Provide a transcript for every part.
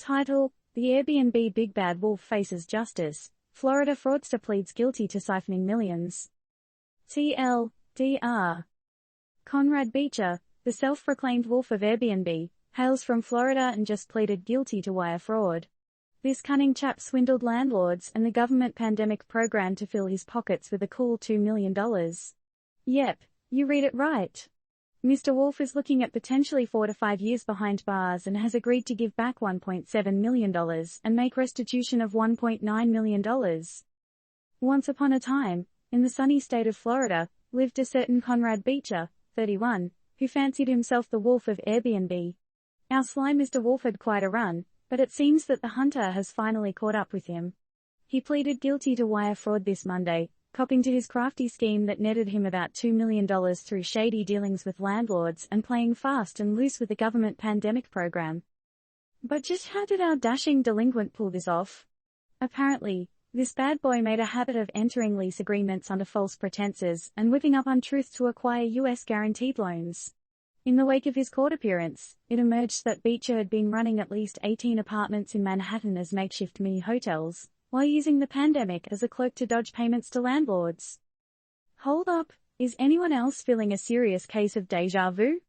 Title: The Airbnb Big Bad Wolf Faces Justice. Florida fraudster pleads guilty to siphoning millions. TLDR. Konrad Bicher, the self-proclaimed wolf of Airbnb, hails from Florida and just pleaded guilty to wire fraud. This cunning chap swindled landlords and the government pandemic program to fill his pockets with a cool $2 million. Yep, you read it right. Mr. Wolf is looking at potentially 4 to 5 years behind bars and has agreed to give back $1.7 million and make restitution of $1.9 million. Once upon a time, in the sunny state of Florida, lived a certain Konrad Bicher, 31, who fancied himself the wolf of Airbnb. Our sly Mr. Wolf had quite a run, but it seems that the hunter has finally caught up with him. He pleaded guilty to wire fraud this Monday, copping to his crafty scheme that netted him about $2 million through shady dealings with landlords and playing fast and loose with the government pandemic program. But just how did our dashing delinquent pull this off? Apparently, this bad boy made a habit of entering lease agreements under false pretenses and whipping up untruth to acquire U.S. guaranteed loans. In the wake of his court appearance, it emerged that Bicher had been running at least 18 apartments in Manhattan as makeshift mini hotels, while using the pandemic as a cloak to dodge payments to landlords. Hold up, is anyone else feeling a serious case of déjà vu?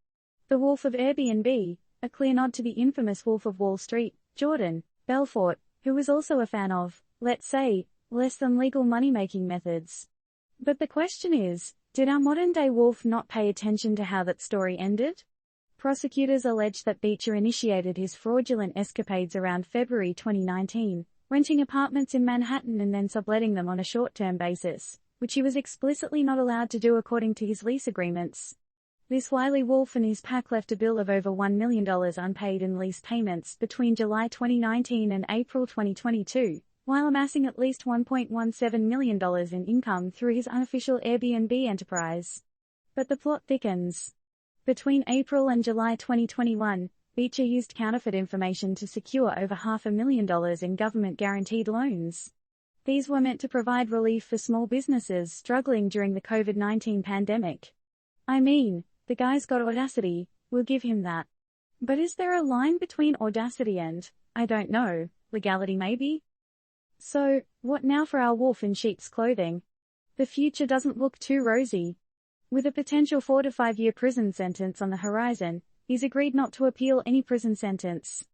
The wolf of Airbnb, a clear nod to the infamous Wolf of Wall Street, Jordan Belfort, who was also a fan of, let's say, less than legal money-making methods. But the question is, did our modern-day wolf not pay attention to how that story ended? Prosecutors allege that Bicher initiated his fraudulent escapades around February 2019, renting apartments in Manhattan and then subletting them on a short-term basis, which he was explicitly not allowed to do according to his lease agreements. This wily wolf and his pack left a bill of over $1 million unpaid in lease payments between July 2019 and April 2022, while amassing at least $1.17 million in income through his unofficial Airbnb enterprise. But the plot thickens. Between April and July 2021, Bicher used counterfeit information to secure over $500,000 in government-guaranteed loans. These were meant to provide relief for small businesses struggling during the COVID-19 pandemic. I mean, the guy's got audacity, we'll give him that. But is there a line between audacity and, I don't know, legality maybe? So, what now for our wolf in sheep's clothing? The future doesn't look too rosy. With a potential 4 to 5 year prison sentence on the horizon, he's agreed not to appeal any prison sentence.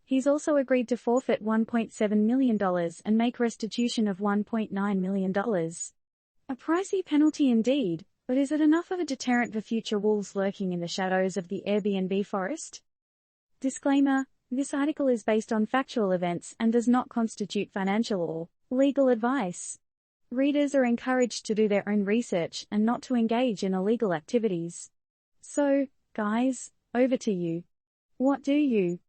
He's also agreed to forfeit $1.7 million and make restitution of $1.9 million. A pricey penalty indeed, but is it enough of a deterrent for future wolves lurking in the shadows of the Airbnb forest? Disclaimer: this article is based on factual events and does not constitute financial or legal advice. Readers are encouraged to do their own research and not to engage in illegal activities. So, guys, over to you. What do you